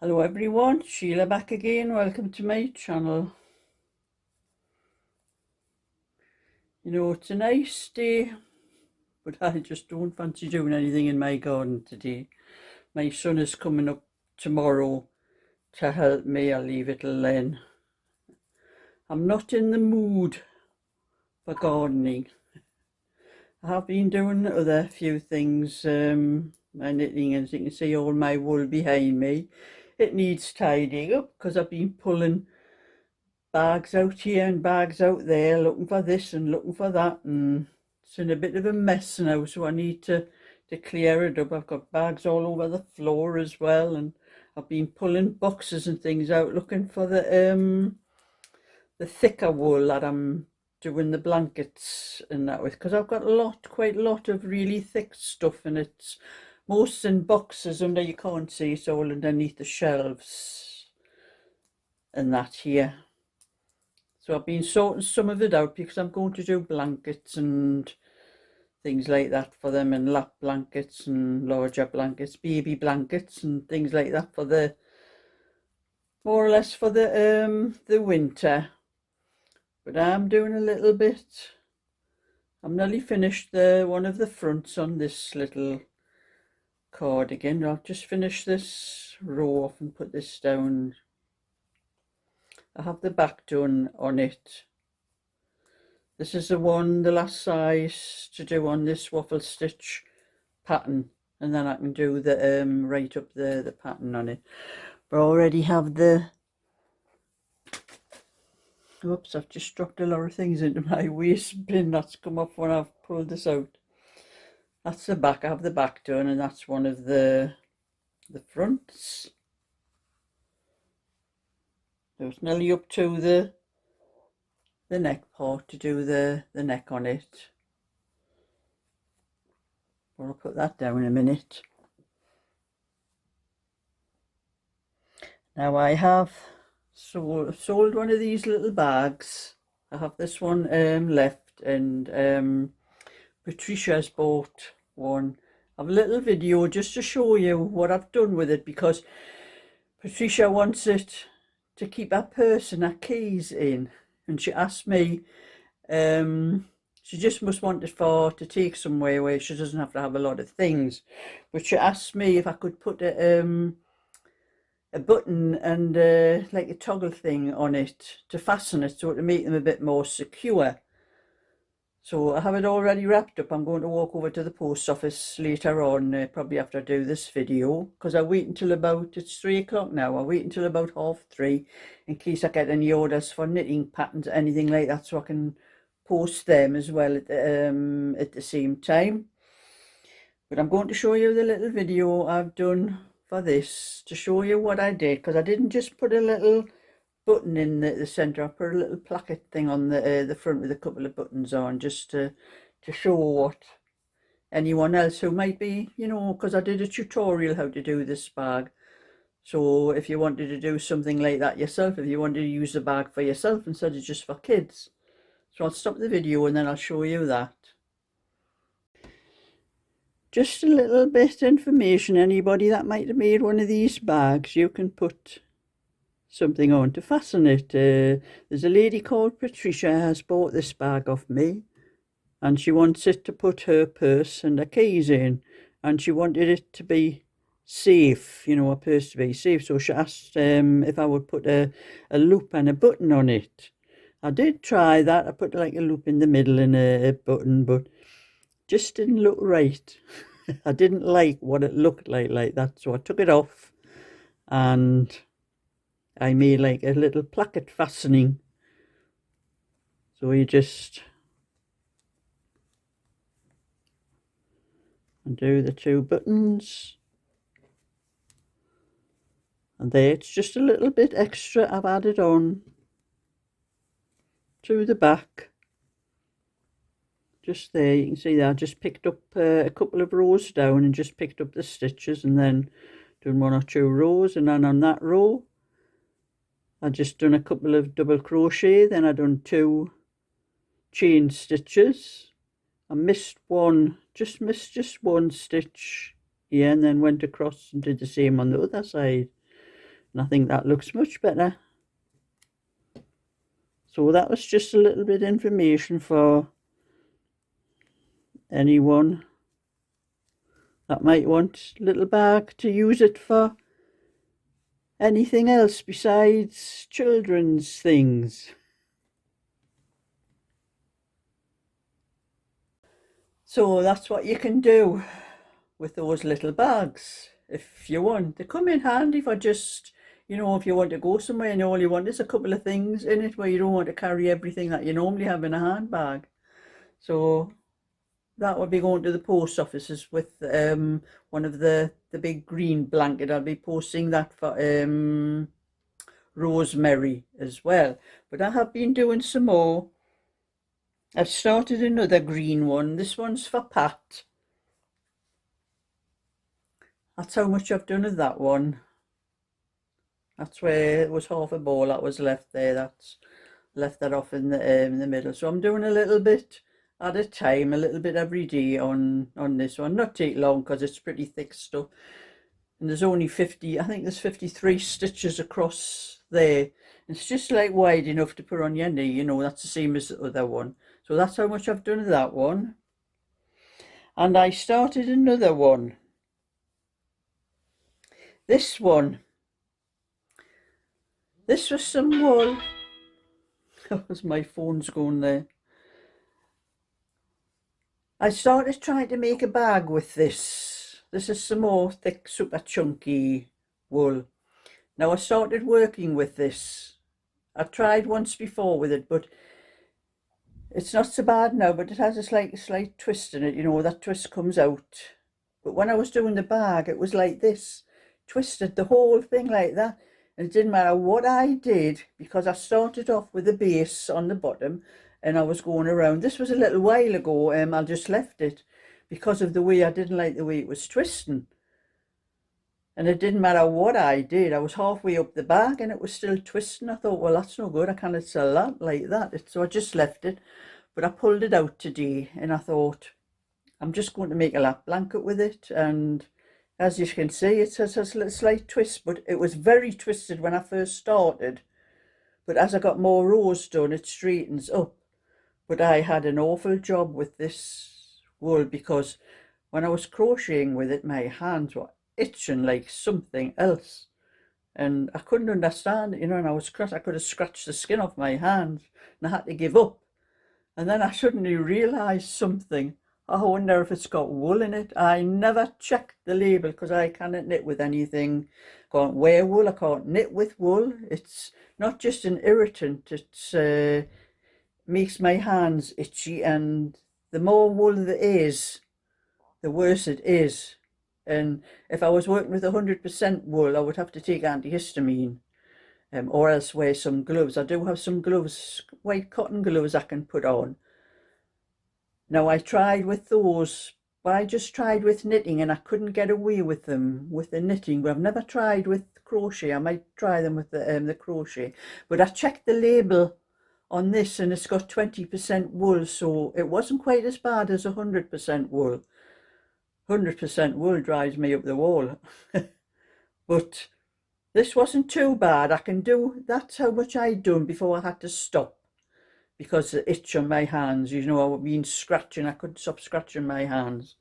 Hello everyone, Sheila back again. Welcome to my channel. You know, it's a nice day, but I just don't fancy doing anything in my garden today. My son is coming up tomorrow to help me. I'll leave it till then. I'm not in the mood for gardening. I have been doing other few things, my knitting, and as you can see all my wool behind me. It needs tidying up because I've been pulling bags out here and bags out there, looking for this and looking for that, and it's in a bit of a mess now, so I need to clear it up. I've got bags all over the floor as well, and I've been pulling boxes and things out looking for the thicker wool that I'm doing the blankets and that with, because I've got quite a lot of really thick stuff, and it's most in boxes under, you can't see, it's all underneath the shelves and that here. So I've been sorting some of it out because I'm going to do blankets and things like that for them, and lap blankets and larger blankets, baby blankets and things like that for the, more or less for the winter. But I'm doing a little bit. I'm nearly finished one of the fronts on this little cardigan. I'll just finish this row off and put this down. I have the back done on it. This is the last size to do on this waffle stitch pattern, and then I can do the right up the pattern on it. But I already have the, oops, I've just dropped a lot of things into my waste bin. That's come off when I've pulled this out. That's the back. I have the back done, and that's one of the fronts. So it's nearly up to the neck part to do the neck on it. I'll put that down in a minute. Now I have sold one of these little bags. I have this one left, and Patricia has bought one. I have a little video just to show you what I've done with it, because Patricia wants it to keep her purse and her keys in, and she asked me, she just must want it to take somewhere where she doesn't have to have a lot of things, but she asked me if I could put a button and like a toggle thing on it to fasten it, so to make them a bit more secure. So I have it already wrapped up. I'm going to walk over to the post office later on, probably after I do this video, because I wait until about, it's 3 o'clock now, I wait until about 3:30 in case I get any orders for knitting patterns, anything like that, so I can post them as well at the same time. But I'm going to show you the little video I've done for this, to show you what I did, because I didn't just put a little button in the center. I put a little placket thing on the front with a couple of buttons on, just to show what anyone else who might be, you know, because I did a tutorial how to do this bag. So if you wanted to do something like that yourself, if you wanted to use the bag for yourself instead of just for kids. So I'll stop the video and then I'll show you that. Just a little bit information, anybody that might have made one of these bags, you can put something on to fasten it. There's a lady called Patricia has bought this bag off me, and she wants it to put her purse and her keys in, and she wanted it to be safe, you know, a purse to be safe. So she asked if I would put a loop and a button on it. I did try that. I put like a loop in the middle and a button, but just didn't look right. I didn't like what it looked like that, so I took it off and I made like a little placket fastening. So you just undo the 2 buttons, and there, it's just a little bit extra I've added on to the back. Just there, you can see that I just picked up a couple of rows down and just picked up the stitches, and then done 1 or 2 rows, and then on that row I just done a couple of double crochet, then I done 2 chain stitches. I missed one, just missed one stitch here, and then went across and did the same on the other side. And I think that looks much better. So that was just a little bit of information for anyone that might want a little bag to use it for anything else besides children's things. So that's what you can do with those little bags if you want. They come in handy for just, you know, if you want to go somewhere and all you want is a couple of things in it where you don't want to carry everything that you normally have in a handbag. So that would be going to the post offices with one of the big green blanket. I'll be posting that for Rosemary as well. But I have been doing some more. I've started another green one. This one's for Pat. That's how much I've done of that one. That's where it was half a ball that was left there. That's left that off in the middle. So I'm doing a little bit at a time, a little bit every day on this one. Not take long because it's pretty thick stuff. And there's only 50, I think there's 53 stitches across there. It's just like wide enough to put on your knee, you know, that's the same as the other one. So that's how much I've done of that one. And I started another one. This one. This was some wool. As my phone's going there. I started trying to make a bag with this. This is some more thick, super chunky wool. Now I started working with this. I tried once before with it, but it's not so bad now, but it has a slight twist in it, you know, that twist comes out. But when I was doing the bag, it was like this, twisted the whole thing like that. And it didn't matter what I did, because I started off with a base on the bottom and I was going around. This was a little while ago, I just left it because of the way I didn't like the way it was twisting. And it didn't matter what I did. I was halfway up the bag and it was still twisting. I thought, well, that's no good. I cannot sell that like that. So I just left it. But I pulled it out today and I thought, I'm just going to make a lap blanket with it. And as you can see, it has a slight twist, but it was very twisted when I first started. But as I got more rows done, it straightens up. But I had an awful job with this wool because when I was crocheting with it, my hands were itching like something else. And I couldn't understand it, you know, and I could have scratched the skin off my hands and I had to give up. And then I suddenly realised something. I wonder if it's got wool in it. I never checked the label because I cannot knit with anything. I can't wear wool, I can't knit with wool. It's not just an irritant, it makes my hands itchy, and the more wool there is, the worse it is. And if I was working with 100% wool, I would have to take antihistamine or else wear some gloves. I do have some gloves, white cotton gloves I can put on. Now I tried with those, but I just tried with knitting and I couldn't get away with them with the knitting. But I've never tried with crochet. I might try them with the crochet. But I checked the label on this and it's got 20% wool, so it wasn't quite as bad as 100% wool. 100% wool drives me up the wall. But this wasn't too bad. I can do, that's how much I'd done before I had to stop because the itch on my hands, you know, I've been scratching, I couldn't stop scratching my hands.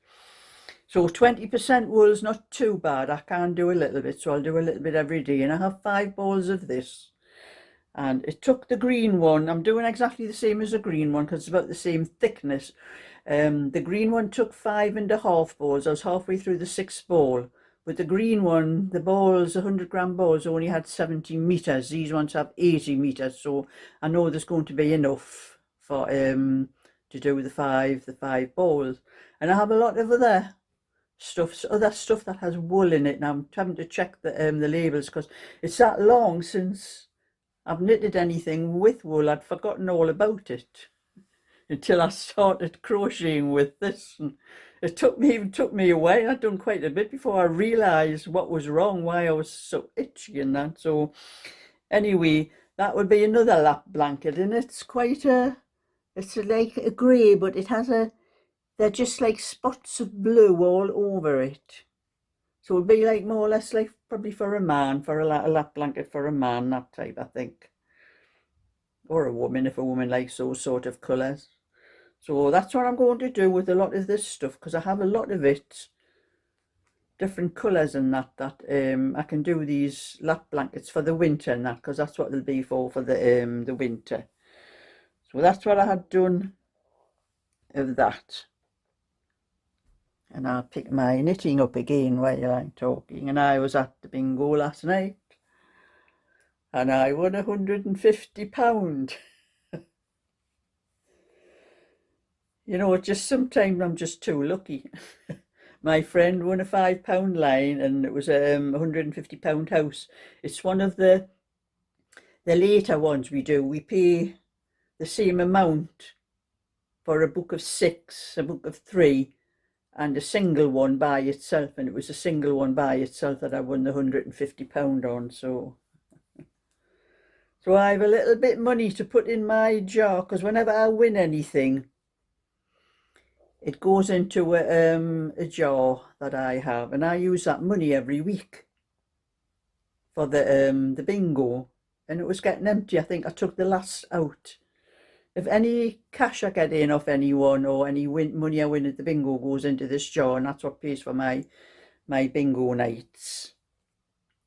So 20% wool is not too bad. I can do a little bit, so I'll do a little bit every day. And I have 5 balls of this. And it took the green one, I'm doing exactly the same as the green one because it's about the same thickness. The green one took 5.5 balls. I was halfway through the 6th ball. But the green one, the balls, 100-gram balls, only had 70 meters. These ones have 80 meters. So I know there's going to be enough for to do the five balls. And I have a lot of other stuff that has wool in it. And I'm having to check the labels because it's that long since I've knitted anything with wool. I'd forgotten all about it until I started crocheting with this. And it took me a while. I'd done quite a bit before I realised what was wrong, why I was so itchy and that. So anyway, that would be another lap blanket, and it's quite it's like a grey, but it has they're just like spots of blue all over it. So it'd be like more or less like probably for a man, for a lap blanket for a man, that type, I think. Or a woman, if a woman likes those sort of colours. So that's what I'm going to do with a lot of this stuff, because I have a lot of it, different colours and that I can do these lap blankets for the winter and that, because that's what they'll be for the winter. So that's what I had done of that. And I'll pick my knitting up again while I'm talking. And I was at the bingo last night, and I won £150. You know, just sometimes I'm just too lucky. My friend won a £5 line, and it was a £150 house. It's one of the later ones we do. We pay the same amount for a book of 6, a book of 3, and a single one by itself. And it was a single one by itself that I won the £150 on. So I have a little bit of money to put in my jar, because whenever I win anything, it goes into a jar that I have, and I use that money every week for the bingo, and it was getting empty. I think I took the last out. If any cash I get in off anyone, or any money I win at the bingo, goes into this jar, and that's what pays for my bingo nights.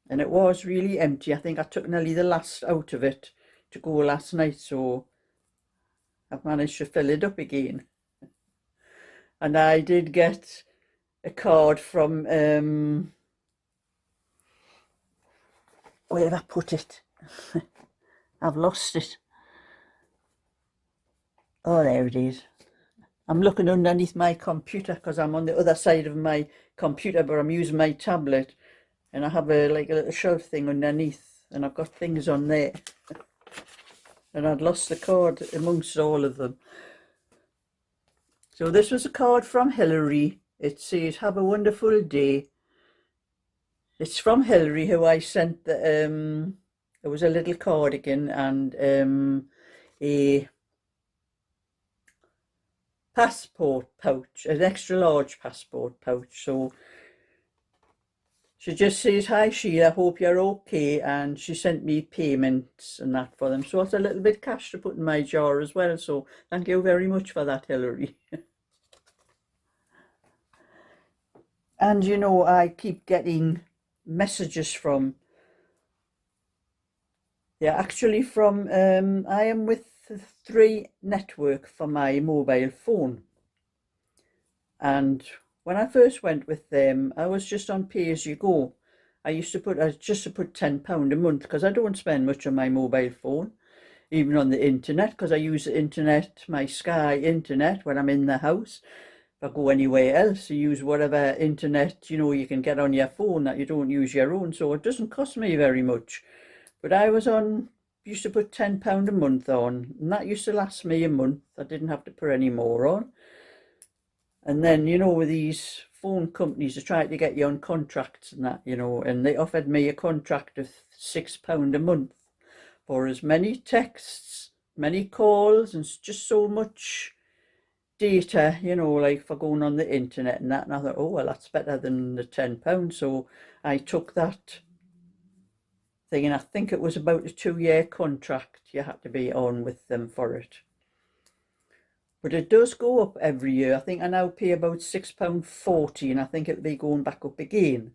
And it was really empty. I think I took nearly the last out of it to go last night, so I've managed to fill it up again. And I did get a card from, where have I put it? I've lost it. Oh, there it is. I'm looking underneath my computer, because I'm on the other side of my computer, but I'm using my tablet, and I have like a little shelf thing underneath, and I've got things on there. And I'd lost the card amongst all of them. So this was a card from Hilary. It says, "Have a wonderful day." It's from Hilary, who I sent the it was a little cardigan and a passport pouch, an extra large passport pouch. So she just says, "Hi Sheila, hope you're okay," and she sent me payments and that for them. So it's a little bit cash to put in my jar as well. So thank you very much for that, Hilary. And you know, I keep getting messages from, they're actually from, I am with the 3 network for my mobile phone. And when I first went with them, I was just on pay as you go. I used to put £10 a month, because I don't spend much on my mobile phone, even on the internet, because I use the internet, my Sky internet, when I'm in the house. If I go anywhere else, you use whatever internet, you know, you can get on your phone, that you don't use your own, so it doesn't cost me very much. But I used to put £10 a month on, and that used to last me a month. I didn't have to put any more on. And then, you know, with these phone companies, they try to get you on contracts and that, you know, and they offered me a contract of £6 a month for as many texts, many calls, and just so much data, you know, like for going on the internet and that. And I thought, oh well, that's better than the £10. So I took that thing, and I think it was about a 2-year contract you had to be on with them for it. But it does go up every year. I think I now pay about £6.40, and I think it'll be going back up again.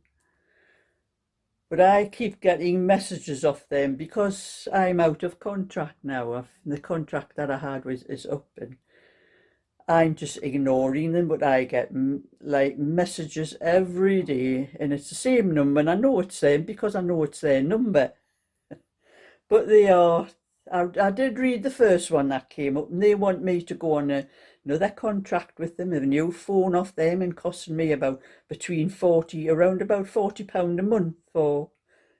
But I keep getting messages off them, because I'm out of contract now. The contract that I had is up, and I'm just ignoring them. But I get like messages every day, and it's the same number, and I know it's them because I know it's their number. But they are, I did read the first one that came up, and they want me to go on another contract with them, a new phone off them, and costing me around about £40 a month for,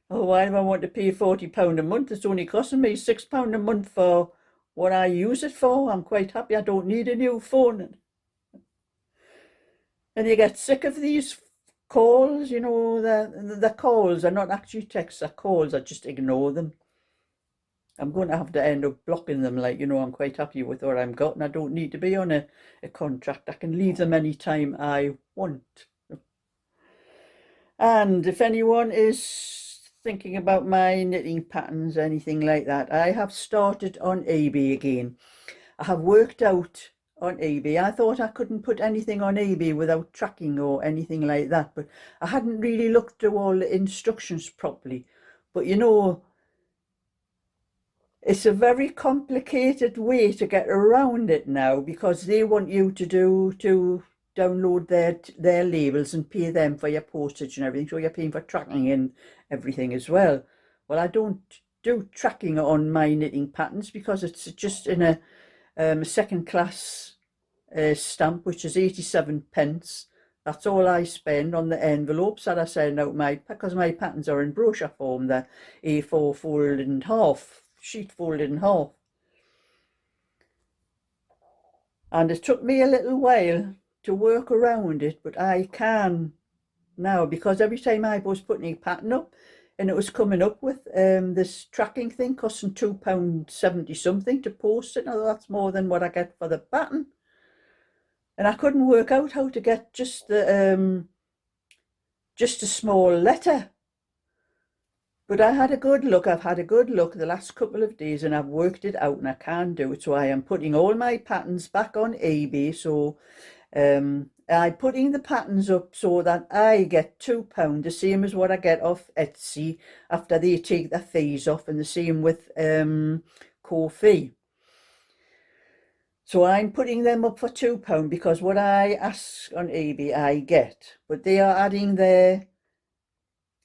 oh, why do I want to pay £40 a month? It's only costing me £6 a month for what I use it for. I'm quite happy. I don't need a new phone. And you get sick of these calls, you know, the calls are not actually texts, they're calls. I just ignore them. I'm going to have to end up blocking them, like, you know, I'm quite happy with what I've got, and I don't need to be on a contract. I can leave them anytime I want. And if anyone is thinking about my knitting patterns, anything like that, I have started on eBay again. I have worked out on eBay. I thought I couldn't put anything on eBay without tracking or anything like that, but I hadn't really looked through all the instructions properly. But you know, it's a very complicated way to get around it now, because they want you to download their labels and pay them for your postage and everything, so you're paying for tracking and everything as well. Well, I don't do tracking on my knitting patterns because it's just in a second class stamp, which is 87p. That's all I spend on the envelopes that I send out, because my patterns are in brochure form. They're A4 folded in half, sheet folded in half. And it took me a little while to work around it, but I can now, because every time I was putting a pattern up and it was coming up with this tracking thing costing £2.70 something to post it. Now that's more than what I get for the pattern. And I couldn't work out how to get just a small letter. But I had a good look. I've had a good look the last couple of days and I've worked it out and I can do it. So I am putting all my patterns back on eBay. So I'm putting the patterns up so that I get £2, the same as what I get off Etsy after they take their fees off, and the same with Ko-fi. So I'm putting them up for £2 because what I ask on eBay I get, but they are adding their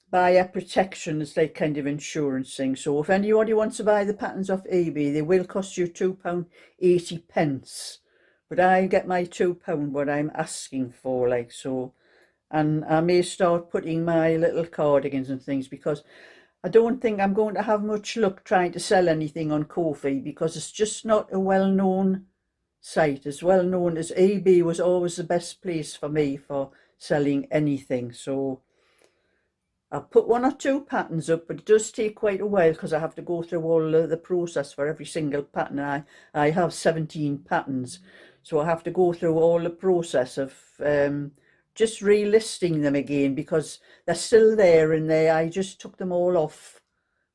buyer protection as their kind of insurance thing. So if anybody wants to buy the patterns off eBay, they will cost you £2.80. But I get my £2 what I'm asking for, like so. And I may start putting my little cardigans and things, because I don't think I'm going to have much luck trying to sell anything on Ko-fi, because it's just not a well-known site. As well known as eBay was always the best place for me for selling anything. So I'll put 1 or 2 patterns up, but it does take quite a while because I have to go through all the process for every single pattern. I have 17 patterns, so I have to go through all the process of just relisting them again, because they're still there and I just took them all off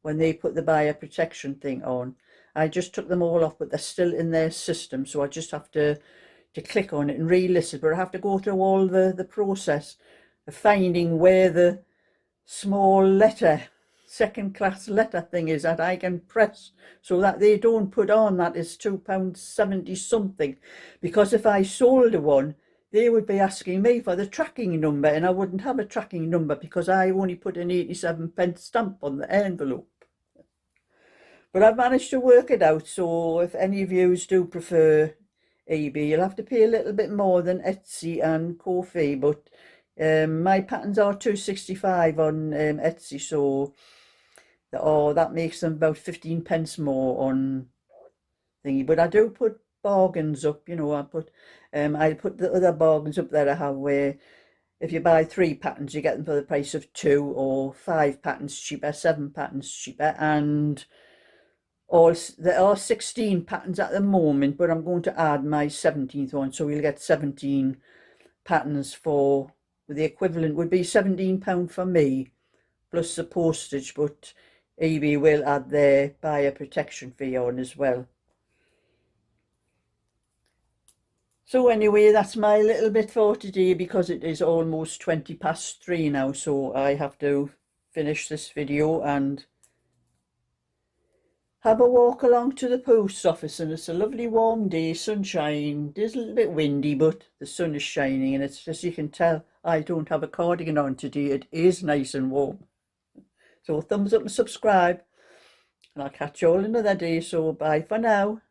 when they put the buyer protection thing on. I just took them all off, but they're still in their system, so I just have to click on it and relist it. But I have to go through all the process of finding where the small letter, second class letter thing is that I can press, so that they don't put on that is £2.70 something, because if I sold one they would be asking me for the tracking number and I wouldn't have a tracking number because I only put an 87p stamp on the envelope. But I've managed to work it out, so if any of you do prefer eBay, you'll have to pay a little bit more than Etsy and Ko-fi, but my patterns are £2.65 on Etsy, so that makes them about 15p more on thingy. But I do put bargains up, you know. I put the other bargains up that I have, where if you buy 3 patterns you get them for the price of 2, or 5 patterns cheaper, 7 patterns cheaper, and there are 16 patterns at the moment, but I'm going to add my 17th one, so we'll get 17 patterns for the equivalent would be £17 for me plus the postage, but eBay will add their buyer protection fee on as well. So anyway, that's my little bit for today, because it is almost 3:20 now, so I have to finish this video and have a walk along to the post office. And it's a lovely warm day, sunshine. It is a little bit windy, but the sun is shining, and it's, as you can tell, I don't have a cardigan on today. It is nice and warm. So thumbs up and subscribe, and I'll catch you all another day. So bye for now.